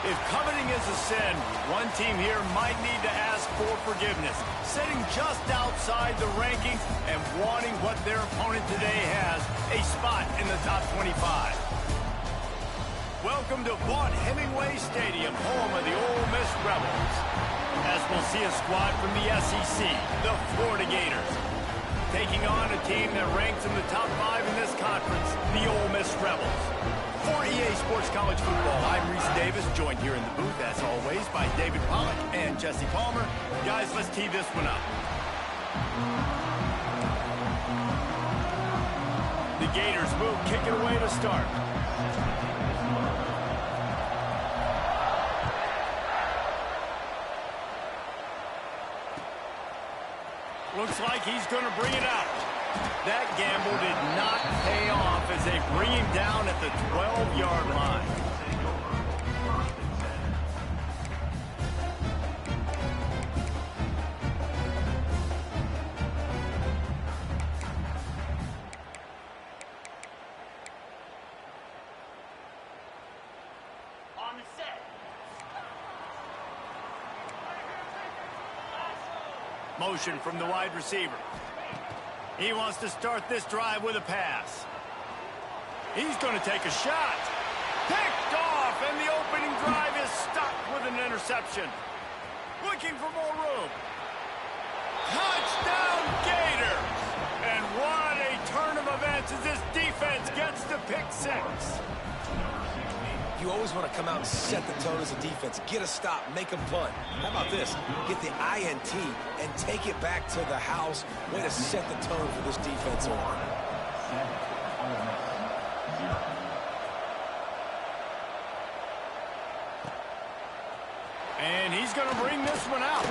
If coveting is a sin, one team here might need to ask for forgiveness, sitting just outside the rankings and wanting what their opponent today has, a spot in the top 25. Welcome to Vaught-Hemingway Stadium, home of the Ole Miss Rebels. As we'll see a squad from the SEC, the Florida Gators, taking on a team that ranks in the top 5 in this conference, the Ole Miss Rebels. For EA Sports College Football, I'm Reese Davis, joined here in the booth, as always, by David Pollack and Jesse Palmer. Guys, let's tee this one up. The Gators will kick it away to start. Looks like he's going to bring it out. That gamble did not pay off as they bring him down at the 12-yard line. On the set. Motion from the wide receiver. He wants to start this drive with a pass. He's going to take a shot. Picked off, and the opening drive is stopped with an interception. Looking for more room. Touchdown, Gators! And what a turn of events as this defense gets to pick 6. You always want to come out and set the tone as a defense. Get a stop, make a punt. How about this? Get the INT and take it back to the house. Way to set the tone for this defensive line. And he's going to bring this one out.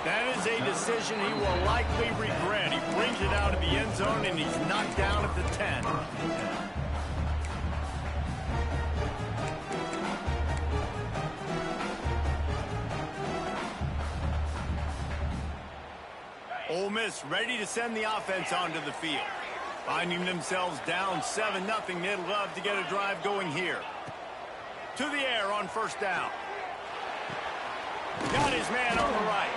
That is a decision he will likely regret. He brings it out of the end zone, and he's knocked down at the 10. Ole Miss ready to send the offense onto the field. Finding themselves down 7-0, they'd love to get a drive going here. To the air on first down. Got his man on the right.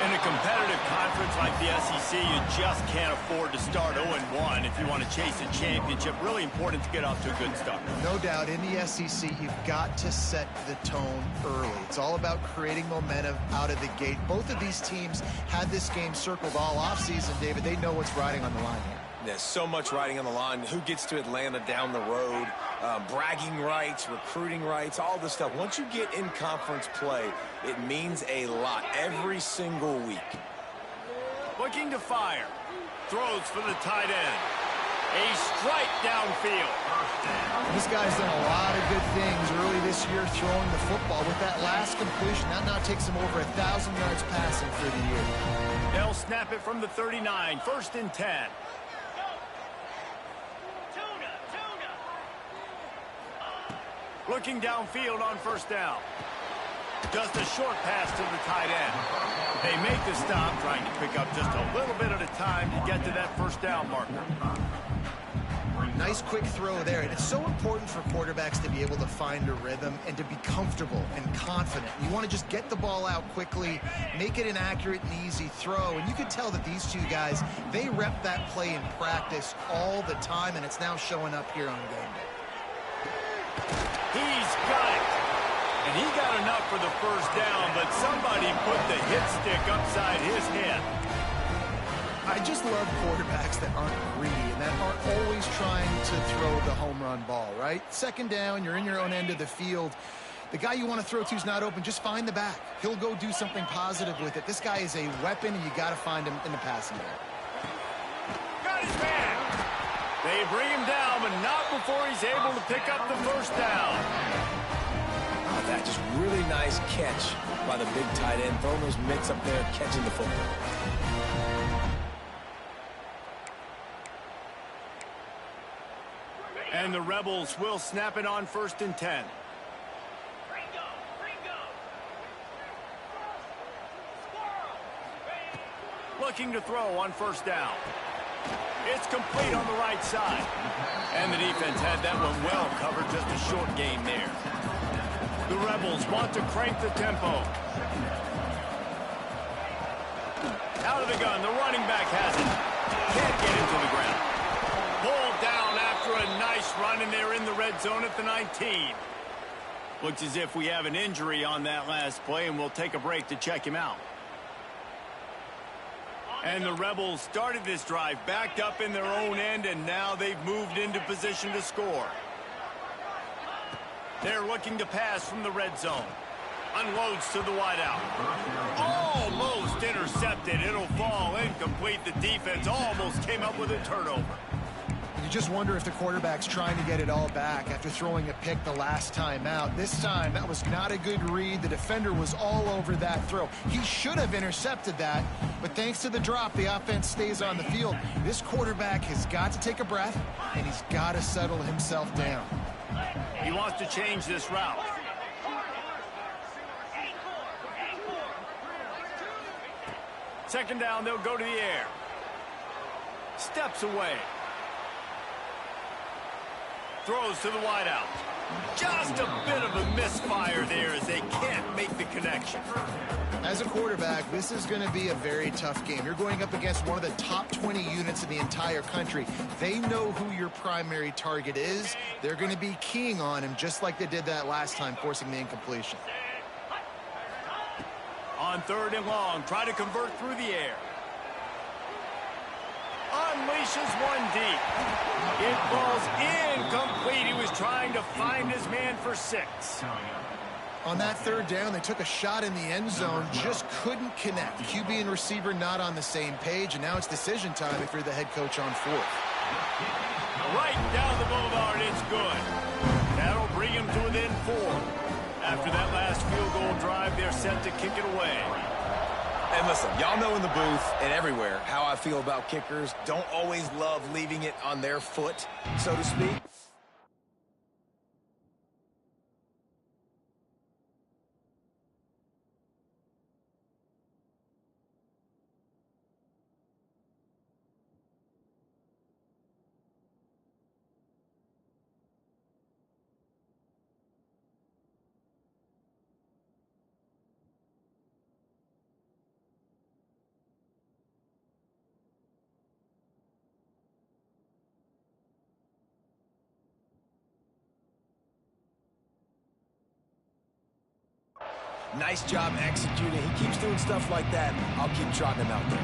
In a competitive conference like the SEC, you just can't afford to start 0-1 if you want to chase a championship. Really important to get off to a good start. No doubt, in the SEC, you've got to set the tone early. It's all about creating momentum out of the gate. Both of these teams had this game circled all offseason, David. They know what's riding on the line here. There's so much riding on the line. Who gets to Atlanta down the road? Bragging rights, recruiting rights, all this stuff. Once you get in conference play, it means a lot every single week. Looking to fire. Throws for the tight end. A strike downfield. This guy's done a lot of good things early this year throwing the football. With that last completion, that now takes him over 1,000 yards passing for the year. They'll snap it from the 39. 1st and 10. Looking downfield on first down. Just a short pass to the tight end. They make the stop, trying to pick up just a little bit at a time to get to that first down marker. Nice quick throw there. And it's so important for quarterbacks to be able to find a rhythm and to be comfortable and confident. You want to just get the ball out quickly, make it an accurate and easy throw. And you can tell that these two guys, they rep that play in practice all the time, and it's now showing up here on game day. He's got it. And he got enough for the first down, but somebody put the hit stick upside his head. I just love quarterbacks that aren't greedy and that aren't always trying to throw the home run ball, right? 2nd down, you're in your own end of the field. The guy you want to throw to is not open. Just find the back. He'll go do something positive with it. This guy is a weapon, and you got to find him in the passing game. Got his man. They bring him down, but not before he's able to pick up the first down. Oh, that just really nice catch by the big tight end. Throwing those mitts up there, catching the football. And the Rebels will snap it on 1st and 10. Looking to throw on first down. It's complete on the right side. And the defense had that one well covered. Just a short gain there. The Rebels want to crank the tempo. Out of the gun, the running back has it. Can't get into the ground. Pulled down after a nice run, and they're in the red zone at the 19. Looks as if we have an injury on that last play, and we'll take a break to check him out. And the Rebels started this drive backed up in their own end, and now they've moved into position to score. They're looking to pass from the red zone. Unloads to the wideout. Almost intercepted. It'll fall incomplete. The defense almost came up with a turnover. You just wonder if the quarterback's trying to get it all back after throwing a pick the last time out. This time, that was not a good read. The defender was all over that throw. He should have intercepted that, but thanks to the drop, the offense stays on the field. This quarterback has got to take a breath, and he's got to settle himself down. He wants to change this route. Second down, they'll go to the air. Steps away. Throws to the wideout. Just a bit of a misfire there as they can't make the connection. As a quarterback, this is going to be a very tough game. You're going up against one of the top 20 units in the entire country. They know who your primary target is. They're going to be keying on him just like they did that last time, forcing the incompletion. On third and long, try to convert through the air. Unleashes one deep. It falls incomplete. He was trying to find his man for 6. On that third down, they took a shot in the end zone, just couldn't connect. QB and receiver not on the same page, and now it's decision time if you're the head coach on 4th. Right down the boulevard, it's good. That'll bring him to within 4. After that last field goal drive, they're set to kick it away. And listen, y'all know in the booth and everywhere how I feel about kickers. Don't always love leaving it on their foot, so to speak. Nice job executing. He keeps doing stuff like that. I'll keep trotting him out there.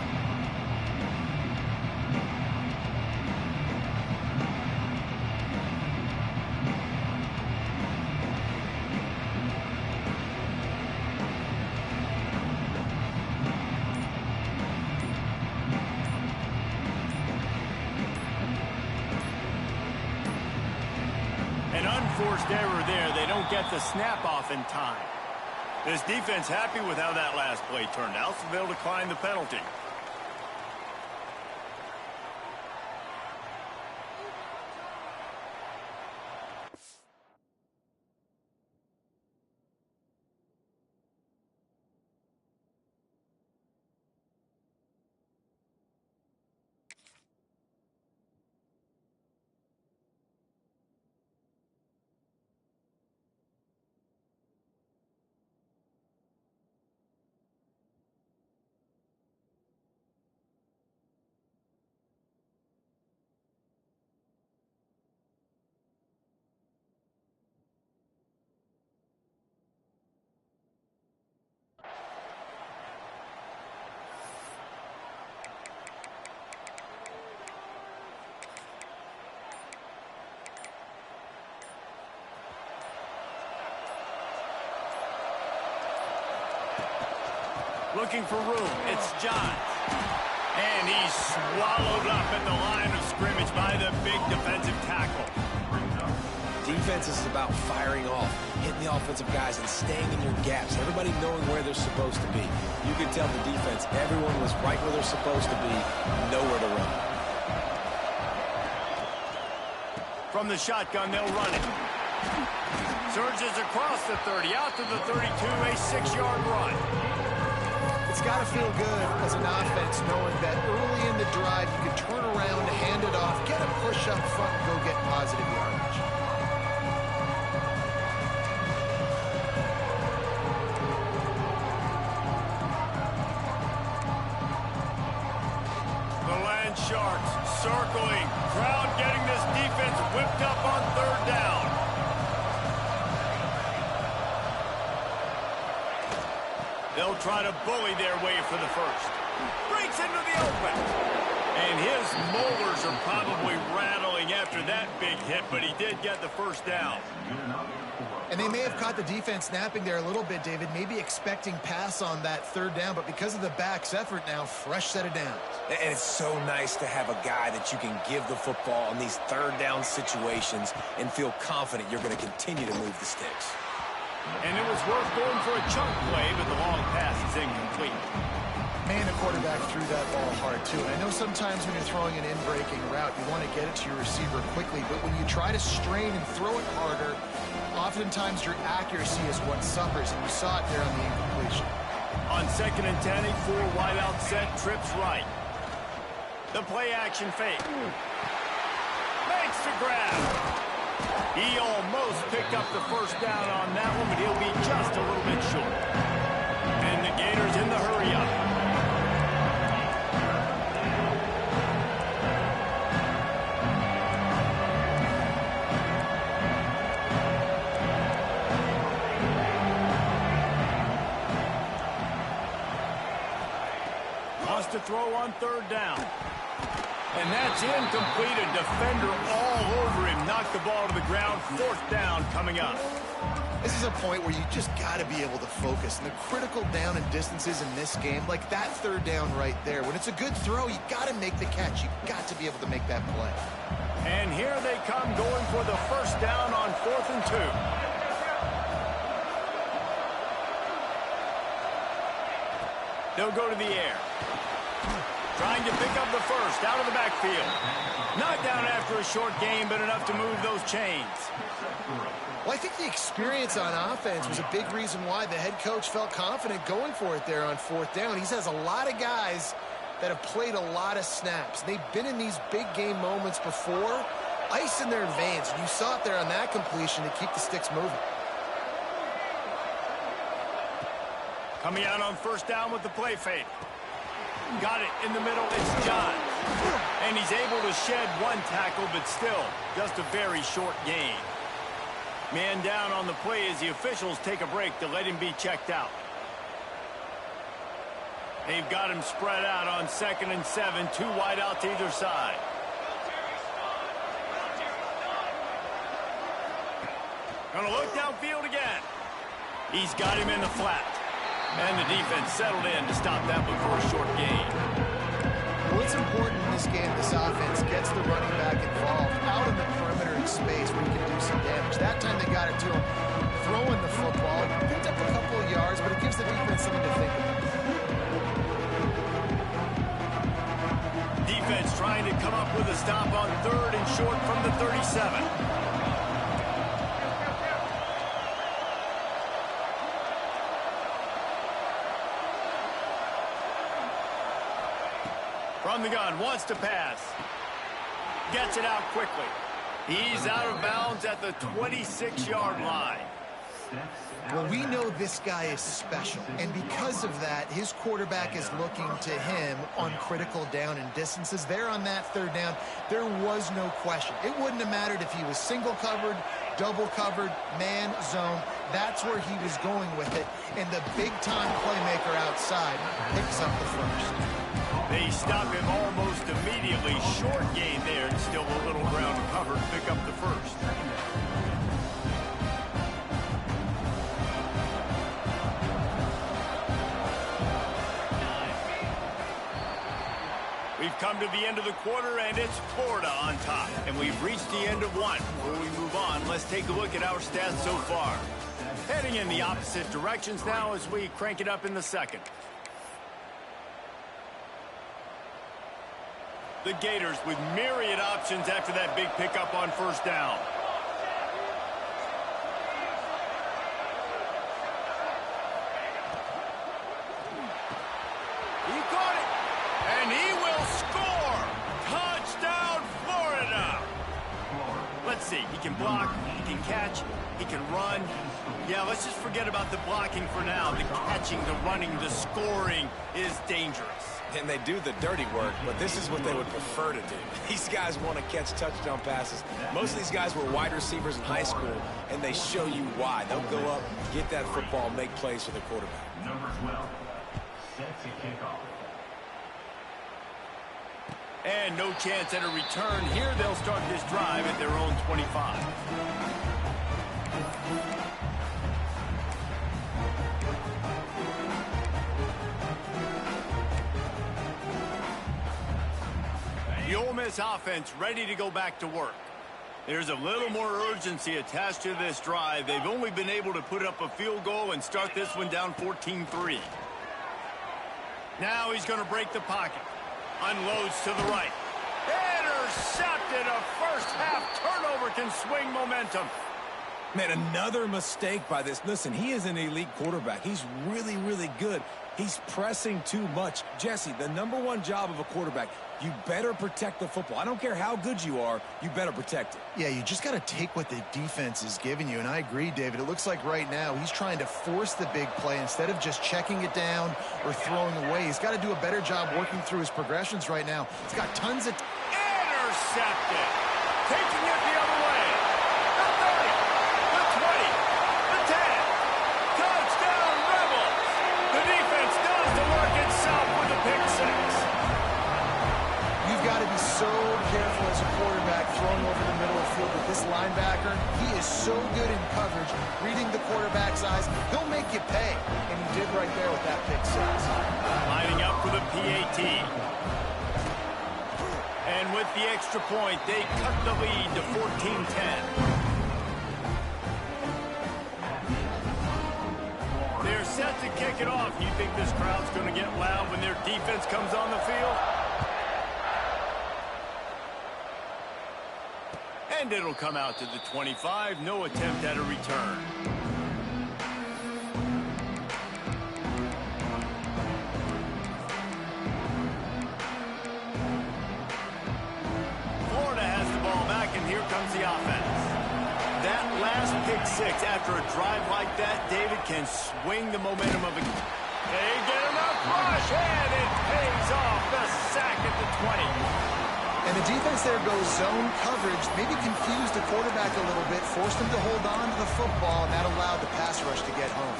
An unforced error there. They don't get the snap off in time. This defense happy with how that last play turned out, so they'll decline the penalty. Looking for room. It's John. And he's swallowed up at the line of scrimmage by the big defensive tackle. Defense is about firing off, hitting the offensive guys and staying in your gaps. Everybody knowing where they're supposed to be. You can tell the defense, everyone was right where they're supposed to be, nowhere to run. From the shotgun, they'll run it. Surges across the 30, out to the 32, a 6-yard run. It's got to feel good as an offense knowing that early in the drive you can turn around, hand it off, get a push up front, and go get positive yardage. Sharks circling. Crowd getting this defense whipped up on third down. They'll try to bully their way for the first. Breaks into the open. And his molars are probably rattling after that big hit, but he did get the first down. And they may have caught the defense napping there a little bit, David, maybe expecting pass on that third down, but because of the back's effort now, fresh set of downs. And it's so nice to have a guy that you can give the football in these third down situations and feel confident you're going to continue to move the sticks. And it was worth going for a chunk play, but the long pass is incomplete. Man, the quarterback threw that ball hard, too. And I know sometimes when you're throwing an in-breaking route, you want to get it to your receiver quickly, but when you try to strain and throw it harder, oftentimes your accuracy is what suffers, and you saw it there on the incompletion. On 2nd and 10, a full wide out set, trips right. The play action fake. Makes the grab. He almost picked up the first down on that one, but he'll be just a little bit short. And the Gators in the hurry up. To throw on third down. And that's incomplete. A defender all over him. Knocked the ball to the ground. Fourth down coming up. This is a point where you just got to be able to focus. And the critical down and distances in this game, like that third down right there, when it's a good throw, you got to make the catch. You got to be able to make that play. And here they come going for the first down on 4th and 2. They'll go to the air. Trying to pick up the first out of the backfield. Not down after a short gain, but enough to move those chains. Well, I think the experience on offense was a big reason why the head coach felt confident going for it there on 4th down. He has a lot of guys that have played a lot of snaps. They've been in these big game moments before. Ice in their veins. You saw it there on that completion to keep the sticks moving. Coming out on first down with the play fake. Got it in the middle. It's John. And he's able to shed one tackle, but still just a very short gain. Man down on the play as the officials take a break to let him be checked out. They've got him spread out on 2nd and 7. 2 wide out to either side. Gonna look downfield again. He's got him in the flat. And the defense settled in to stop that one for a short gain. Well, it's important in this game, this offense gets the running back involved out in the perimeter in space where he can do some damage. That time they got it to him throwing the football. Picked up a couple of yards, but it gives the defense something to think about. Defense trying to come up with a stop on 3rd and short from the 37. From the gun, wants to pass. Gets it out quickly. He's out of bounds at the 26-yard line. Well, we know this guy is special, and because of that, his quarterback is looking to him on critical down and distances. There on that third down, there was no question. It wouldn't have mattered if he was single covered, double covered, man, zone. That's where he was going with it, and the big-time playmaker outside picks up the first. They stop him almost immediately. Short gain there, and still a little ground covered. Pick up the first. We've come to the end of the quarter, and it's Florida on top. And we've reached the end of one. Before we move on, let's take a look at our stats so far. Heading in the opposite directions now as we crank it up in the second. The Gators with myriad options after that big pickup on first down. He caught it, and he will score. Touchdown, Florida. Let's see. He can block, he can catch, he can run. Yeah, let's just forget about the blocking for now. The catching, the running, the scoring is dangerous. And they do the dirty work, but this is what they would prefer to do. These guys want to catch touchdown passes. Most of these guys were wide receivers in high school, and they show you why. They'll go up, get that football, make plays for the quarterback. Number 12, set to kick off. And no chance at a return here. They'll start this drive at their own 25. The Ole Miss offense ready to go back to work. There's a little more urgency attached to this drive. They've only been able to put up a field goal and start this one down 14-3. Now he's going to break the pocket. Unloads to the right. Intercepted. A first-half turnover can swing momentum. Man, another mistake by this. Listen, he is an elite quarterback. He's really, really good. He's pressing too much. Jesse, the #1 job of a quarterback, you better protect the football. I don't care how good you are, you better protect it. Yeah, you just got to take what the defense is giving you, and I agree, David. It looks like right now he's trying to force the big play instead of just checking it down or throwing away. He's got to do a better job working through his progressions right now. He's got tons of... Intercepted. Taking it the other way. The 30, the 20, the 10. Touchdown, Rebels. The defense does the work itself with the pick six. You've got to be so careful as a quarterback throwing over the middle of the field with this linebacker. He is so good in coverage, reading the quarterback's eyes. He'll make you pay, and he did right there with that pick six. Lining up for the PAT. And with the extra point, they cut the lead to 14-10. They're set to kick it off. You think this crowd's going to get loud when their defense comes on the field? And it'll come out to the 25. No attempt at a return. Florida has the ball back, and here comes the offense. That last pick six after a drive like that, David, can swing the momentum of a... They get enough rush, and it pays off. The sack at the 20. And the defense there goes zone coverage, maybe confused the quarterback a little bit, forced him to hold on to the football, and that allowed the pass rush to get home.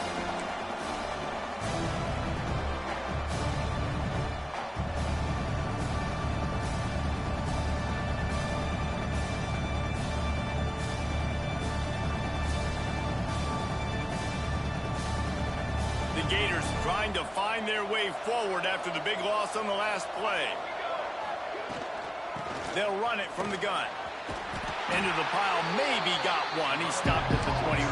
The Gators trying to find their way forward after the big loss on the last play. They'll run it from the gun. Into the pile, maybe got one. He stopped at the 21.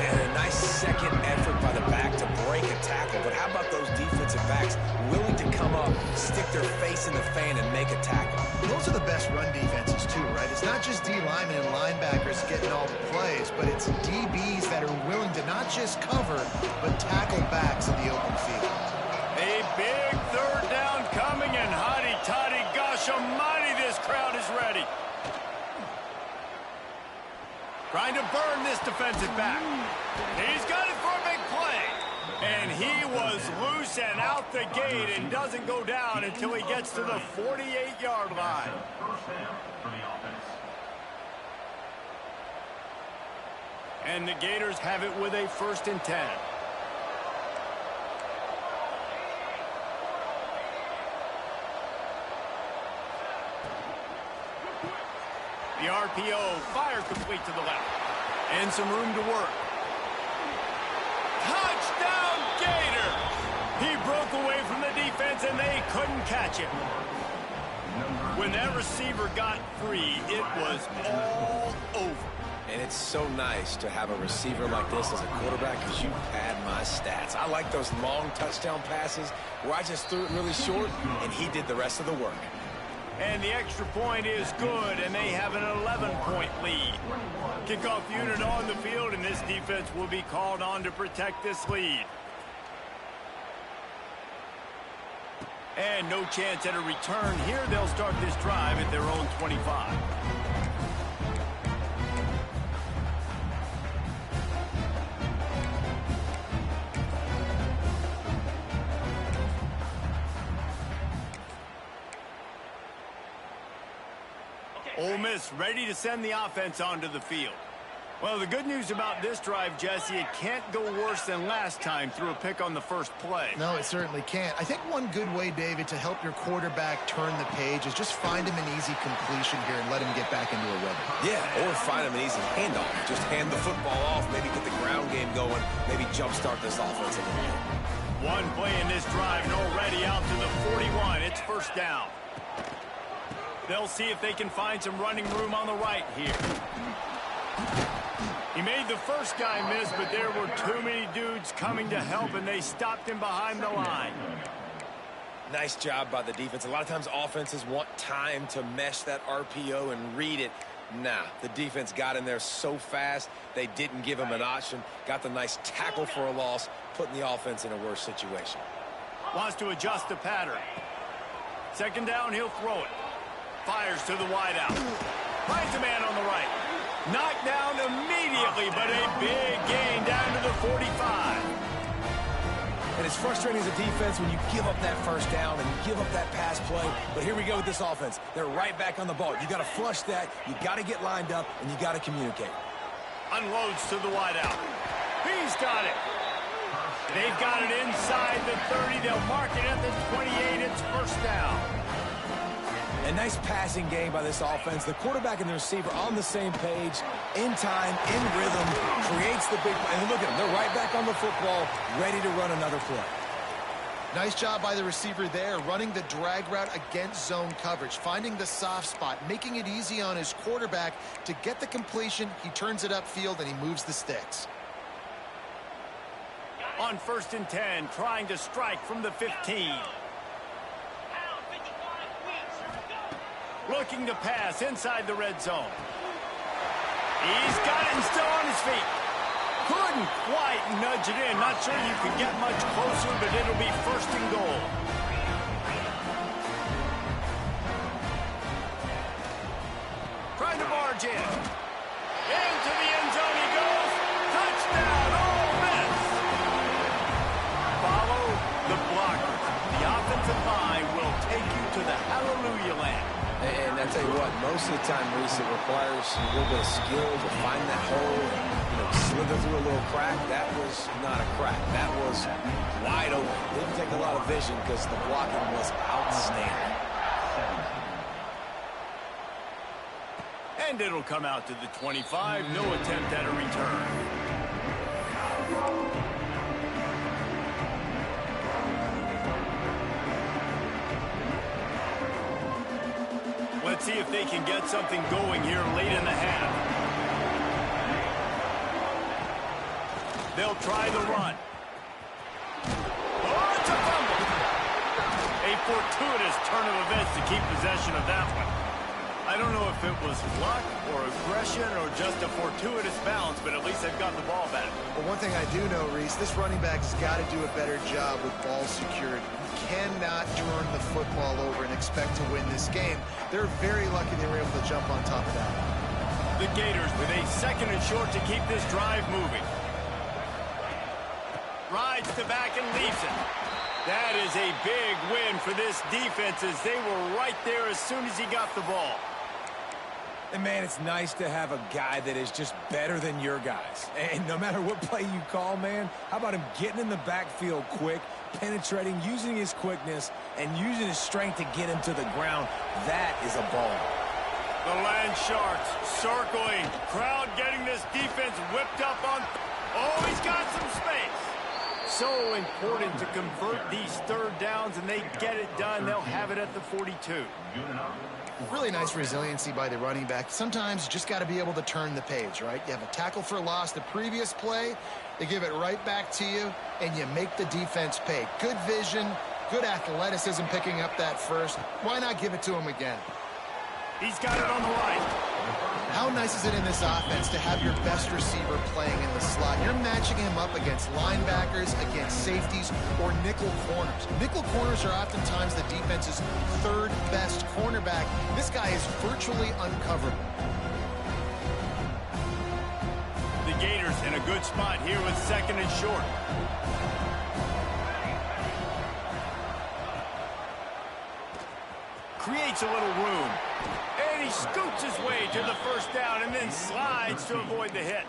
And a nice second effort by the back to break a tackle. But how about those defensive backs willing to come up, stick their face in the fan, and make a tackle? Those are the best run defenses, too, right? It's not just D linemen and linebackers getting all the plays, but it's DBs that are willing to not just cover, but tackle backs in the open field. A big third down coming, and hotty-toddy, gosh almighty, this crowd is ready. Trying to burn this defensive back. He's got it for a big play. And he was loose and out the gate and doesn't go down until he gets to the 48-yard line. First down for the offense. And the Gators have it with a 1st and 10. The RPO, fire complete to the left. And some room to work. Touchdown, Gator! He broke away from the defense, and they couldn't catch him. When that receiver got free, it was all over. And it's so nice to have a receiver like this as a quarterback because you pad my stats. I like those long touchdown passes where I just threw it really short, and he did the rest of the work. And the extra point is good, and they have an 11-point lead. Kickoff unit on the field, and this defense will be called on to protect this lead. And no chance at a return here. They'll start this drive at their own 25. Miss ready to send the offense onto the field. Well, the good news about this drive, Jesse, it can't go worse than last time through a pick on the first play. No, it certainly can't. I think one good way, David, to help your quarterback turn the page is just find him an easy completion here and let him get back into a rhythm. Yeah, or find him an easy handoff. Just hand the football off, maybe get the ground game going, maybe jumpstart this offense a little bit. One play in this drive and already out to the 41. It's first down. They'll see if they can find some running room on the right here. He made the first guy miss, but there were too many dudes coming to help, and they stopped him behind the line. Nice job by the defense. A lot of times offenses want time to mesh that RPO and read it. Nah, the defense got in there so fast, they didn't give him an option. Got the nice tackle for a loss, putting the offense in a worse situation. Wants to adjust the pattern. Second down, he'll throw it. Fires to the wideout. Finds a man on the right. Knocked down immediately, but a big gain down to the 45. And it's frustrating as a defense when you give up that first down and you give up that pass play. But here we go with this offense. They're right back on the ball. You got to flush that. You got to get lined up, and you got to communicate. Unloads to the wideout. He's got it. They've got it inside the 30. They'll mark it at the 28. It's first down. A nice passing game by this offense. The quarterback and the receiver on the same page, in time, in rhythm, creates the big play. And look at them. They're right back on the football, ready to run another play. Nice job by the receiver there, running the drag route against zone coverage, finding the soft spot, making it easy on his quarterback to get the completion. He turns it upfield, and he moves the sticks. On 1st and 10, trying to strike from the 15. Looking to pass inside the red zone. He's got it and still on his feet. Couldn't quite nudge it in. Not sure you could get much closer, but it'll be 1st and goal. Trying to barge in. Into the end zone he goes. Touchdown, Ole Miss. Follow the blockers. The offensive line will take you to the hallelujah land. And I tell you what, most of the time, Reese, it requires a little bit of skill to find that hole and slither through a little crack. That was not a crack. That was wide open. Didn't take a lot of vision because the blocking was outstanding. And it'll come out to the 25. No attempt at a return. Let's see if they can get something going here late in the half. They'll try the run. Oh, it's a fumble. A fortuitous turn of events to keep possession of that one. I don't know if it was luck or aggression or just a fortuitous bounce, but at least they've got the ball back. But one thing I do know, Reese, this running back's got to do a better job with ball security. Cannot turn the football over and expect to win this game. They're very lucky they were able to jump on top of that. The Gators with a 2nd and short to keep this drive moving. Rides to back and leaves it. That is a big win for this defense as they were right there as soon as he got the ball. And, man, it's nice to have a guy that is just better than your guys. And no matter what play you call, man, how about him getting in the backfield quick, penetrating, using his quickness, and using his strength to get him to the ground. That is a ball. The Land Sharks circling. Crowd getting this defense whipped up on. Oh, he's got some space. So important to convert these 3rd downs, and they get it done. They'll have it at the 42. Really nice resiliency by the running back. Sometimes you just got to be able to turn the page, right? You have a tackle for loss the previous play. They give it right back to you, and you make the defense pay. Good vision, good athleticism picking up that first. Why not give it to him again? He's got it on the right. How nice is it in this offense to have your best receiver playing in the slot? You're matching him up against linebackers, against safeties, or nickel corners. Nickel corners are oftentimes the defense's 3rd best cornerback. This guy is virtually uncoverable. The Gators in a good spot here with 2nd and short. Creates a little room. And And he scoots his way to the first down and then slides to avoid the hit.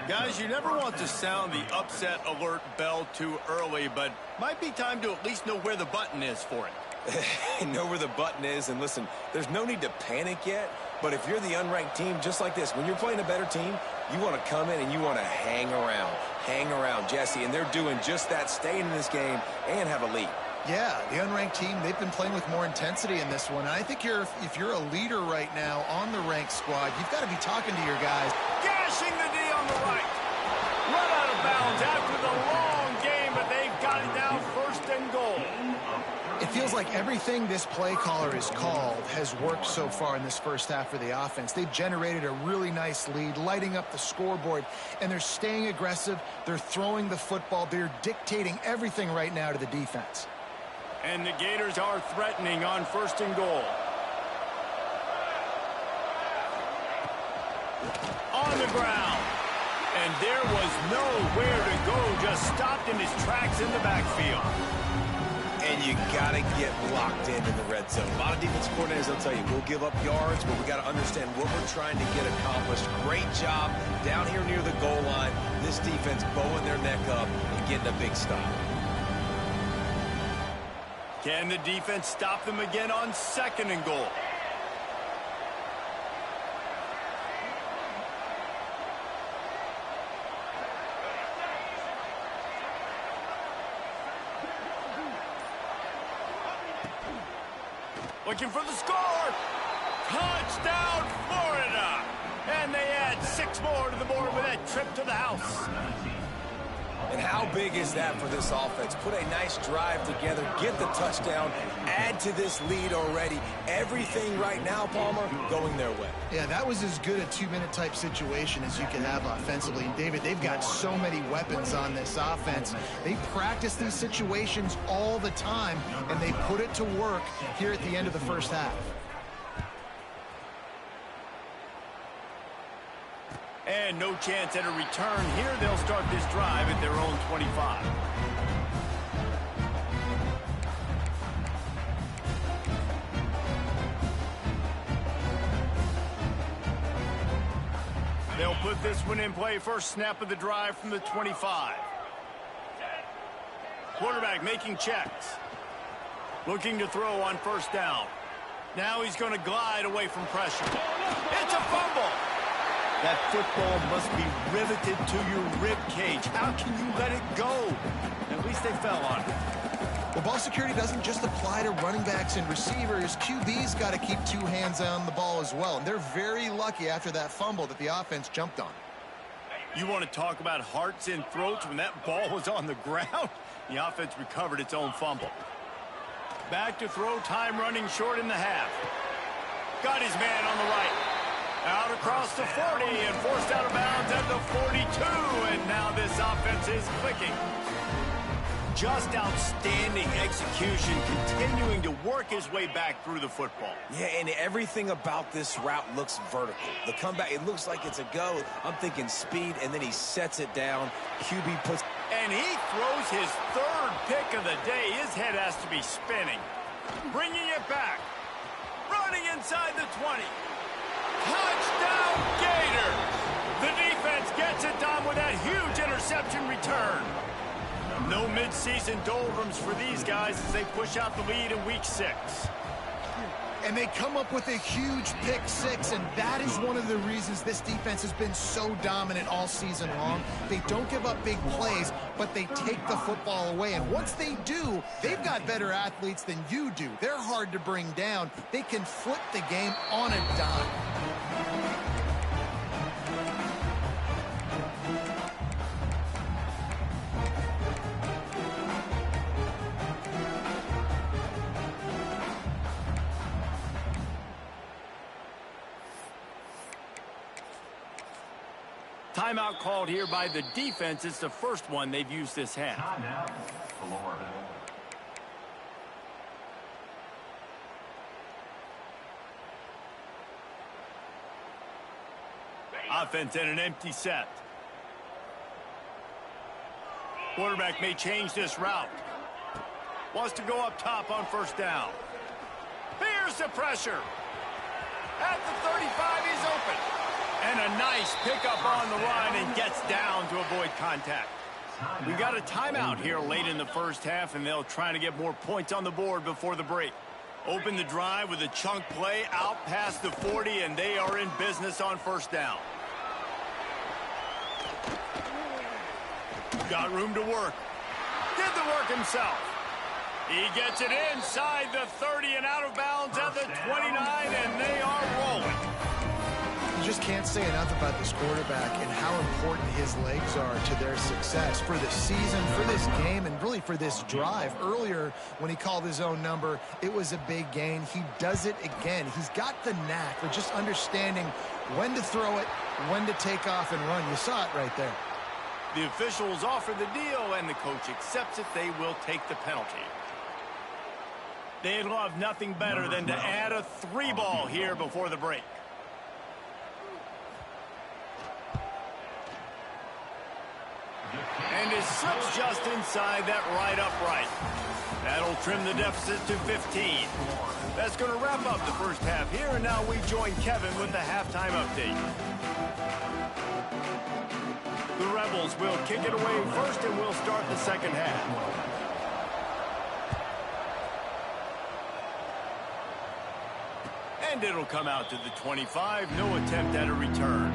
Guys, you never want to sound the upset alert bell too early, but might be time to at least know where the button is for it. Know where the button is, and listen, there's no need to panic yet, but if you're the unranked team, just like this, when you're playing a better team, you want to come in and you want to hang around, Jesse, and they're doing just that, staying in this game and have a lead. Yeah, the unranked team, they've been playing with more intensity in this one. And I think if you're a leader right now on the ranked squad, you've got to be talking to your guys. Gashing the D on the right. Run out of bounds after the long game, but they've got it down first and goal. It feels like everything this play caller has called has worked so far in this first half for the offense. They've generated a really nice lead, lighting up the scoreboard, and they're staying aggressive. They're throwing the football. They're dictating everything right now to the defense. And the Gators are threatening on first and goal. On the ground. And there was nowhere to go, just stopped in his tracks in the backfield. And you got to get locked in the red zone. A lot of defense coordinators, they'll tell you, we'll give up yards, but we got to understand what we're trying to get accomplished. Great job down here near the goal line. This defense bowing their neck up and getting a big stop. Can the defense stop them again on second and goal? Looking for the score. Touchdown, Florida. And they add 6 more to the board with that trip to the house. And how big is that for this offense? Put a nice drive together, get the touchdown, add to this lead already. Everything right now, Palmer, going their way. Yeah, that was as good a 2-minute type situation as you can have offensively. And David, they've got so many weapons on this offense. They practice these situations all the time, and they put it to work here at the end of the first half. And no chance at a return here. They'll start this drive at their own 25. They'll put this one in play. First snap of the drive from the 25. Quarterback making checks. Looking to throw on first down. Now he's going to glide away from pressure. It's a fumble. That football must be riveted to your rib cage. How can you let it go? At least they fell on it. Well, ball security doesn't just apply to running backs and receivers. QB's got to keep 2 hands on the ball as well. And they're very lucky after that fumble that the offense jumped on. You want to talk about hearts and throats when that ball was on the ground? The offense recovered its own fumble. Back to throw, time running short in the half. Got his man on the right. Out across the 40 and forced out of bounds at the 42. And now this offense is clicking. Just outstanding execution, continuing to work his way back through the football. Yeah, and everything about this route looks vertical. The comeback, it looks like it's a go. I'm thinking speed, and then he sets it down. QB puts... And he throws his 3rd pick of the day. His head has to be spinning. Bringing it back. Running inside the 20. Touchdown, Gators! The defense gets it done with that huge interception return. No midseason doldrums for these guys as they push out the lead in week 6. And they come up with a huge pick 6, and that is one of the reasons this defense has been so dominant all season long. They don't give up big plays, but they take the football away. And once they do, they've got better athletes than you do. They're hard to bring down. They can flip the game on a dime. Timeout called here by the defense. It's the first one they've used this half. Timeout, Florida. Offense in an empty set. Quarterback may change this route. Wants to go up top on first down. Here's the pressure. At the 35, he's open. And a nice pickup on the run and gets down to avoid contact. We got a timeout here late in the first half, and they'll try to get more points on the board before the break. Open the drive with a chunk play out past the 40, and they are in business on first down. Got room to work. Did the work himself. He gets it inside the 30 and out of bounds at the 29, and they are rolling. You just can't say enough about this quarterback and how important his legs are to their success for the season, for this game, and really for this drive. Earlier, when he called his own number, it was a big gain. He does it again. He's got the knack for just understanding when to throw it, when to take off and run. You saw it right there. The officials offer the deal, and the coach accepts it. They will take the penalty. They'd love nothing better than to add a 3-ball here before the break. And it slips just inside that right upright. That'll trim the deficit to 15. That's going to wrap up the first half here, and now we join Kevin with the halftime update. The Rebels will kick it away first, and we'll start the second half. And it'll come out to the 25. No attempt at a return.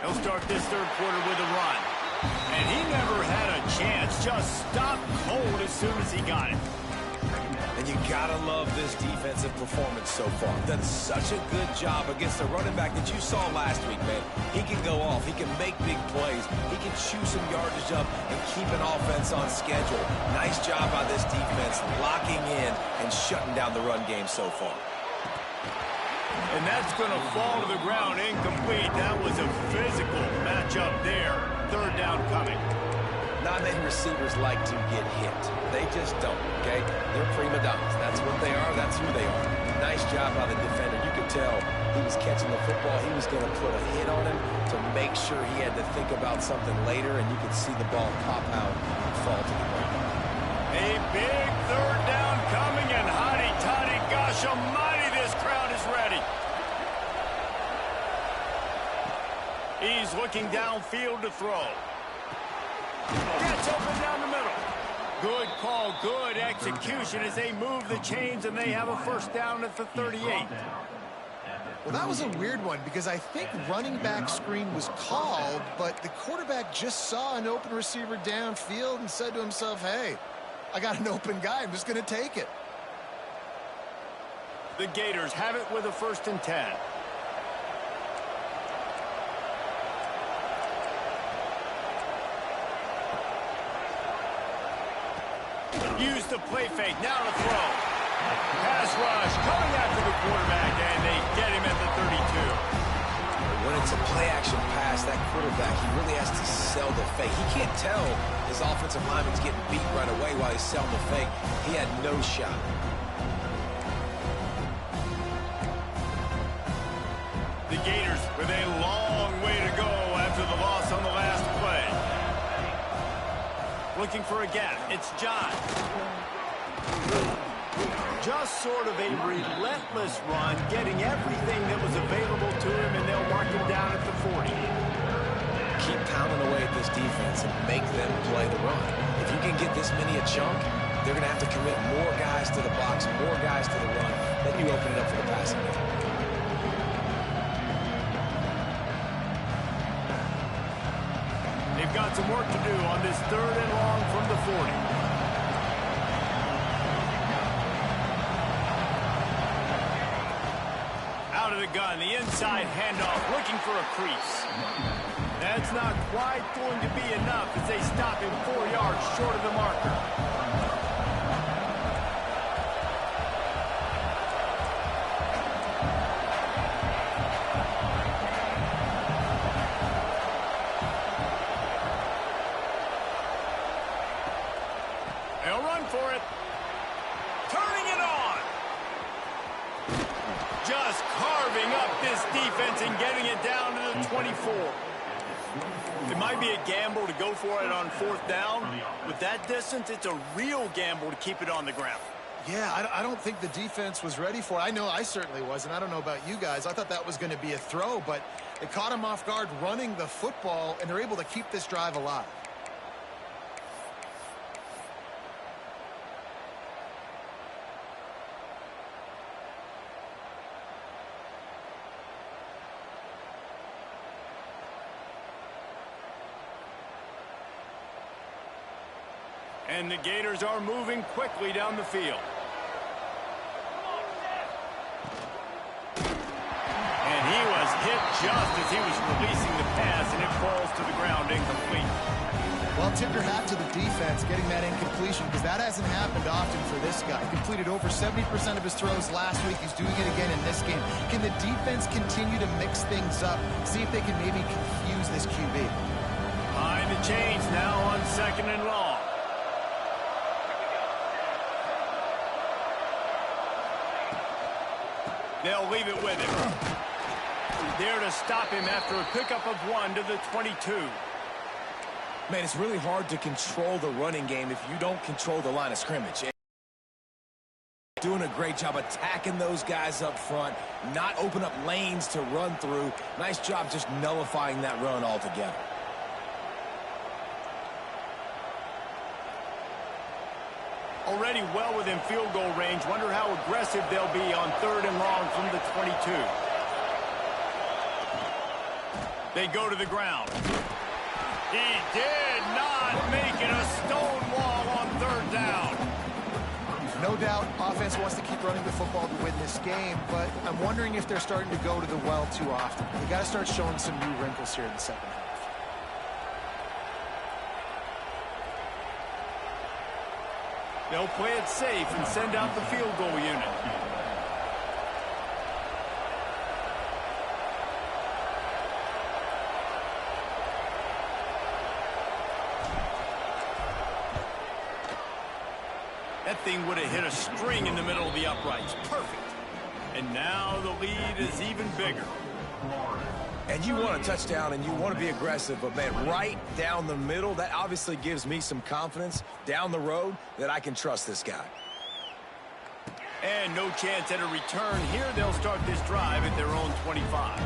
He'll start this third quarter with a run. And he never had a chance. Just stopped cold as soon as he got it. And you gotta love this defensive performance so far. Done such a good job against the running back that you saw last week, man. He can go off. He can make big plays. He can chew some yardage up and keep an offense on schedule. Nice job by this defense locking in and shutting down the run game so far. And that's going to fall to the ground incomplete. That was a physical matchup there. Third down coming. Not many receivers like to get hit. They just don't, okay? They're prima donnas. That's what they are. That's who they are. Nice job by the defender. You could tell he was catching the football. He was going to put a hit on him to make sure he had to think about something later, and you could see the ball pop out and fall to the ground. A big third down coming, and hotty-toddy, gosh almighty, this crowd is ready. He's looking downfield to throw. Gets open down the middle. Good call, good execution as they move the chains, and they have a first down at the 38. Well, that was a weird one because I think running back screen was called, but the quarterback just saw an open receiver downfield and said to himself, hey, I got an open guy. I'm just going to take it. The Gators have it with a 1st and 10. Use the play fake, now to throw. Pass rush coming after the quarterback, and they get him at the 32. When it's a play-action pass, that quarterback, he really has to sell the fake. He can't tell his offensive lineman's getting beat right away while he's selling the fake. He had no shot. The Gators with a long way to go after the loss on the last play. Looking for a gap. It's John. Just sort of a relentless run, getting everything that was available to him, and they'll mark him down at the 40. Keep pounding away at this defense and make them play the run. If you can get this many a chunk, they're going to have to commit more guys to the box, more guys to the run. Then you open it up for the passing game. They've got some work to do on this 3rd and long from the 40. Out of the gun, the inside handoff, looking for a crease. That's not quite going to be enough as they stop him 4 yards short of the marker. They'll run for it. Turning carving up this defense and getting it down to the 24. It might be a gamble to go for it on 4th down. With that distance, it's a real gamble to keep it on the ground. Yeah, I don't think the defense was ready for it. I know I certainly wasn't. I don't know about you guys. I thought that was going to be a throw, but it caught him off guard running the football, and they're able to keep this drive alive. And the Gators are moving quickly down the field. And he was hit just as he was releasing the pass, and it falls to the ground incomplete. Well, tip your hat to the defense getting that incompletion, because that hasn't happened often for this guy. Completed over 70% of his throws last week. He's doing it again in this game. Can the defense continue to mix things up? See if they can maybe confuse this QB. Behind the chains now on 2nd and long. They'll leave it with him. There to stop him after a pickup of 1 to the 22. Man, it's really hard to control the running game if you don't control the line of scrimmage. Doing a great job attacking those guys up front, not open up lanes to run through. Nice job just nullifying that run altogether. Already well within field goal range. Wonder how aggressive they'll be on 3rd and long from the 22. They go to the ground. He did not make it a stone wall on 3rd down. No doubt offense wants to keep running the football to win this game, but I'm wondering if they're starting to go to the well too often. They got to start showing some new wrinkles here in the second half. They'll play it safe and send out the field goal unit. That thing would have hit a string in the middle of the uprights. Perfect. And now the lead is even bigger. And you want a touchdown and you want to be aggressive, but man, right down the middle, that obviously gives me some confidence down the road that I can trust this guy. And no chance at a return here. They'll start this drive at their own 25.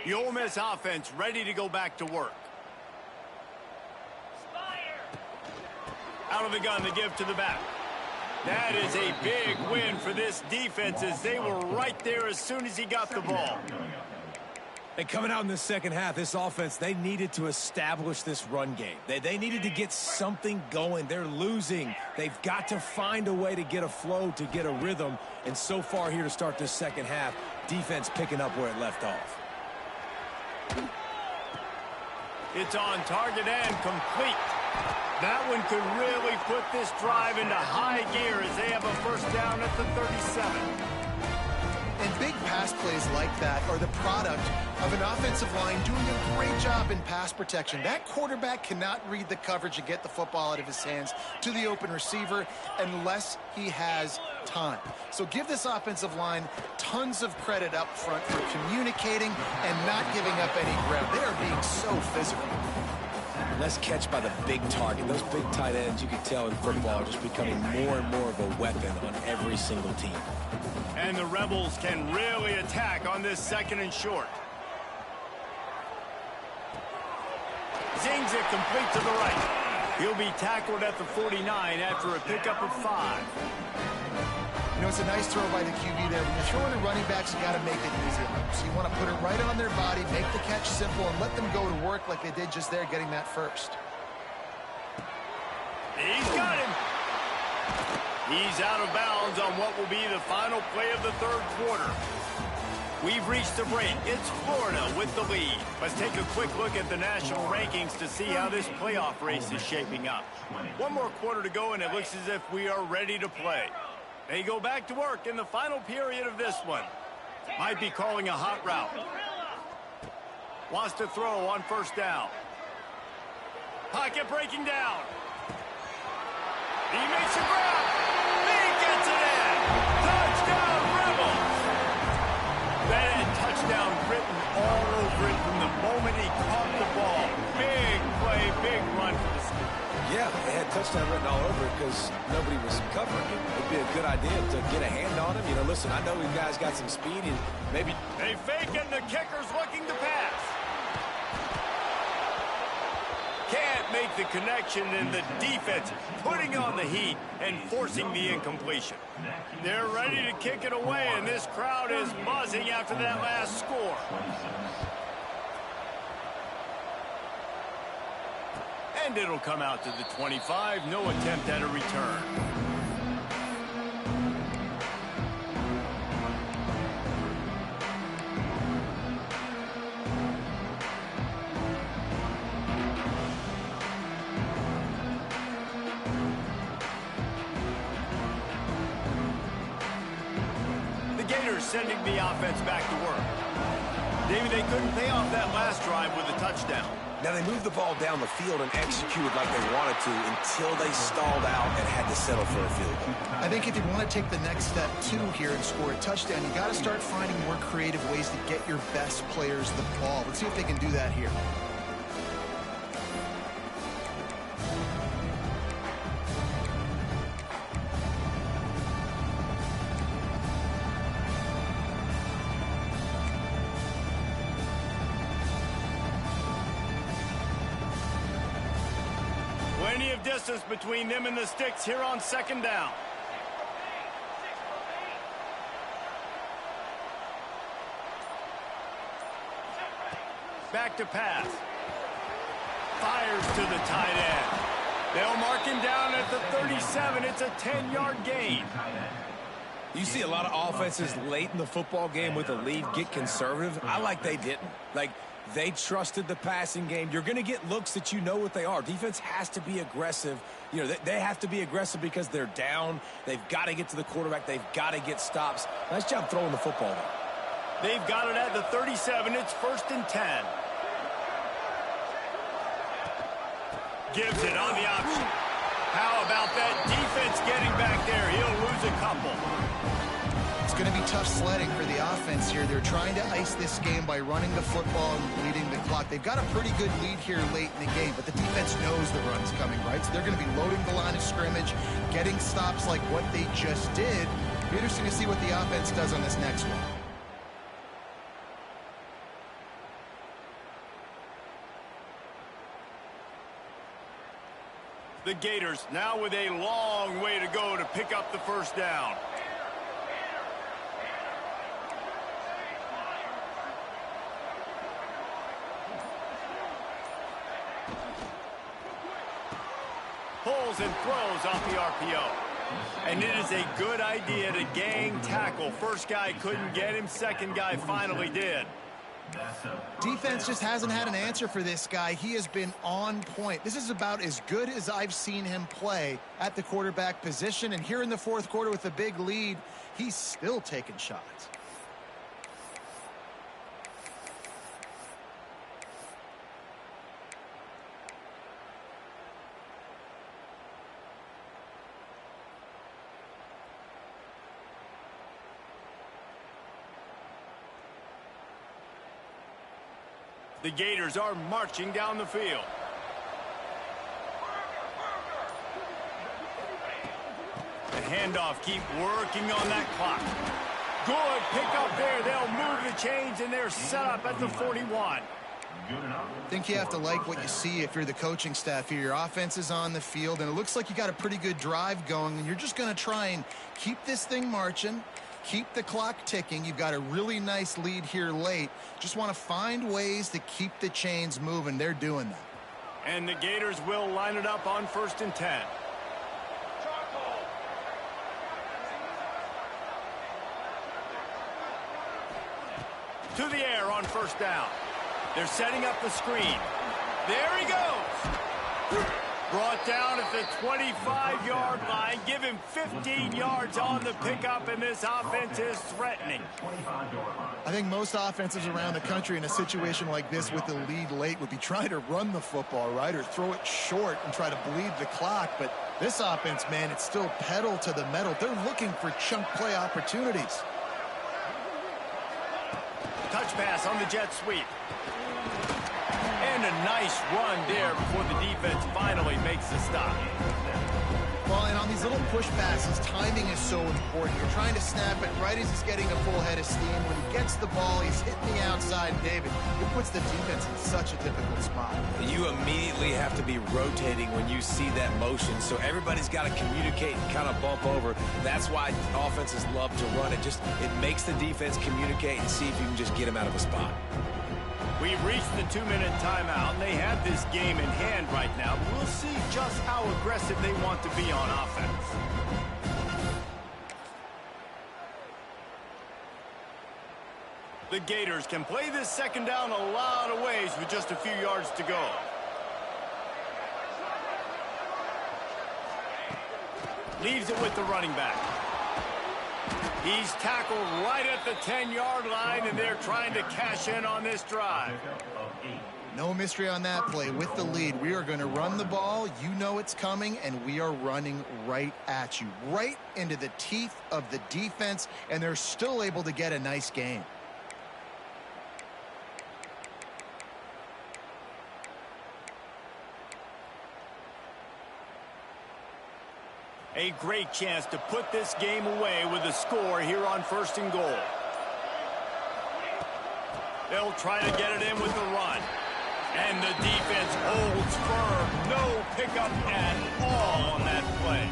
The Ole Miss offense ready to go back to work. Out of the gun, they give to the back. That is a big win for this defense as they were right there as soon as he got the ball. And coming out in the second half, this offense, they needed to establish this run game. They needed to get something going. They're losing. They've got to find a way to get a flow, to get a rhythm. And so far here to start this second half, defense picking up where it left off. It's on target and complete. That one could really put this drive into high gear as they have a 1st down at the 37. And big pass plays like that are the product of an offensive line doing a great job in pass protection. That quarterback cannot read the coverage and get the football out of his hands to the open receiver unless he has time. So give this offensive line tons of credit up front for communicating and not giving up any ground. They are being so physical. Less catch by the big target. Those big tight ends, you can tell in football, are just becoming more and more of a weapon on every single team. And the Rebels can really attack on this 2nd and short. Zings it complete to the right. He'll be tackled at the 49 after a pickup of 5. You know, it's a nice throw by the QB there. When you're throwing to running backs, you got to make it easy. So you want to put it right on their body, make the catch simple, and let them go to work like they did just there, getting that first. He's got him. He's out of bounds on what will be the final play of the 3rd quarter. We've reached the break. It's Florida with the lead. Let's take a quick look at the national rankings to see how this playoff race is shaping up. One more quarter to go, and it looks as if we are ready to play. They go back to work in the final period of this one. Might be calling a hot route. Wants to throw on first down. Pocket breaking down. He makes a grab. He gets it in. Touchdown, Rebels. That had touchdown written all over it from the moment he caught the ball. Big play, big run for the school. Yeah, it had touchdown written all over it because nobody was covering it. It'd be a good idea to get a hand on him. You know, listen, I know you guys got some speed and maybe... They fake and the kicker's looking to pass. Can't make the connection, and the defense putting on the heat and forcing the incompletion. They're ready to kick it away, and this crowd is buzzing after that last score. And it'll come out to the 25. No attempt at a return. The Gators sending the offense back to work. Davey, they couldn't pay off that last drive with a touchdown. Now, they moved the ball down the field and executed like they wanted to until they stalled out and had to settle for a field goal. I think if you want to take the next step, too, here and score a touchdown, you got to start finding more creative ways to get your best players the ball. Let's see if they can do that here. Plenty of distance between them and the sticks here on second down. Back to pass. Fires to the tight end. They'll mark him down at the 37. It's a 10-yard gain. You see a lot of offenses late in the football game with a lead get conservative. I like they didn't. Like, they trusted the passing game. You're going to get looks that you know what they are. Defense has to be aggressive. You know, they have to be aggressive because they're down. They've got to get to the quarterback. They've got to get stops. Nice job throwing the football. They've got it at the 37. It's 1st and 10. Gives it on the option. How about that defense getting back there? He'll lose a couple. It's going to be tough sledding for the offense here. They're trying to ice this game by running the football and leading the clock. They've got a pretty good lead here late in the game, but the defense knows the run's coming, right? So they're going to be loading the line of scrimmage, getting stops like what they just did. It'll be interesting to see what the offense does on this next one. The Gators now with a long way to go to pick up the first down. Pulls and throws off the RPO. And it is a good idea to gang tackle. First guy couldn't get him. Second guy finally did. Defense just hasn't had an answer for this guy. He has been on point. This is about as good as I've seen him play at the quarterback position. And here in the fourth quarter with a big lead, he's still taking shots. The Gators are marching down the field. The handoff, keep working on that clock. Good pick up there. They'll move the chains, and they're set up at the 41. I think you have to like what you see if you're the coaching staff here. Your offense is on the field, and it looks like you got a pretty good drive going, and you're just going to try and keep this thing marching. Keep the clock ticking. You've got a really nice lead here late. Just want to find ways to keep the chains moving. They're doing that. And the Gators will line it up on 1st and 10. To the air on first down. They're setting up the screen. There he goes. Brought down at the 25-yard line. Give him 15 yards on the pickup, and this offense is threatening. I think most offenses around the country in a situation like this with the lead late would be trying to run the football, right, or throw it short and try to bleed the clock. But this offense, man, it's still pedal to the metal. They're looking for chunk play opportunities. Touch pass on the jet sweep. And a nice run there before the defense finally makes the stop. Well, and on these little push passes, timing is so important. You're trying to snap it right as he's getting a full head of steam. When he gets the ball, he's hitting the outside. David, it puts the defense in such a difficult spot. You immediately have to be rotating when you see that motion, so everybody's got to communicate and kind of bump over. That's why offenses love to run it. It makes the defense communicate and see if you can just get him out of a spot. We've reached the 2-minute timeout, and they have this game in hand right now. We'll see just how aggressive they want to be on offense. The Gators can play this second down a lot of ways with just a few yards to go. Leaves it with the running back. He's tackled right at the 10-yard line, and they're trying to cash in on this drive. No mystery on that play. With the lead, we are going to run the ball. You know it's coming, and we are running right at you, right into the teeth of the defense, and they're still able to get a nice gain. A great chance to put this game away with a score here on 1st and goal. They'll try to get it in with the run. And the defense holds firm. No pickup at all on that play.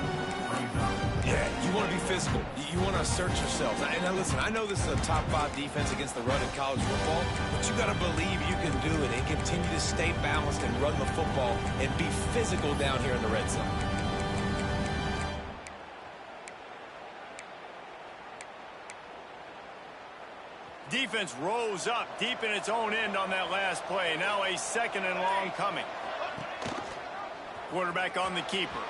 Yeah, you want to be physical. You want to assert yourselves. And now listen, I know this is a top 5 defense against the run in college football, but you got to believe you can do it and continue to stay balanced and run the football and be physical down here in the red zone. Defense rose up deep in its own end on that last play. Now a 2nd and long coming. Quarterback on the keeper.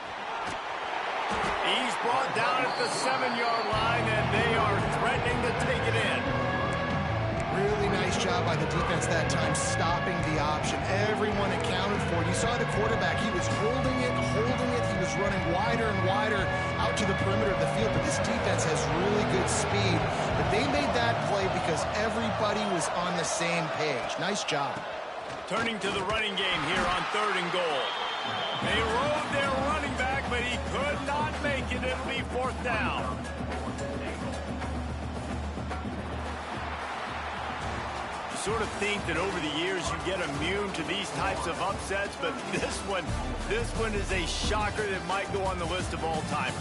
He's brought down at the 7-yard line, and they are threatening to take it in. Really nice job by the defense that time, stopping the option. Everyone accounted for it. You saw the quarterback. He was holding it. He was running wider and wider out to the perimeter of the field. But this defense has really good speed. But they made that play because everybody was on the same page. Nice job. Turning to the running game here on 3rd and goal. They rode their running back, but he could not make it. It'll be 4th down. Sort of think that over the years you get immune to these types of upsets, but this one is a shocker that might go on the list of all-timers.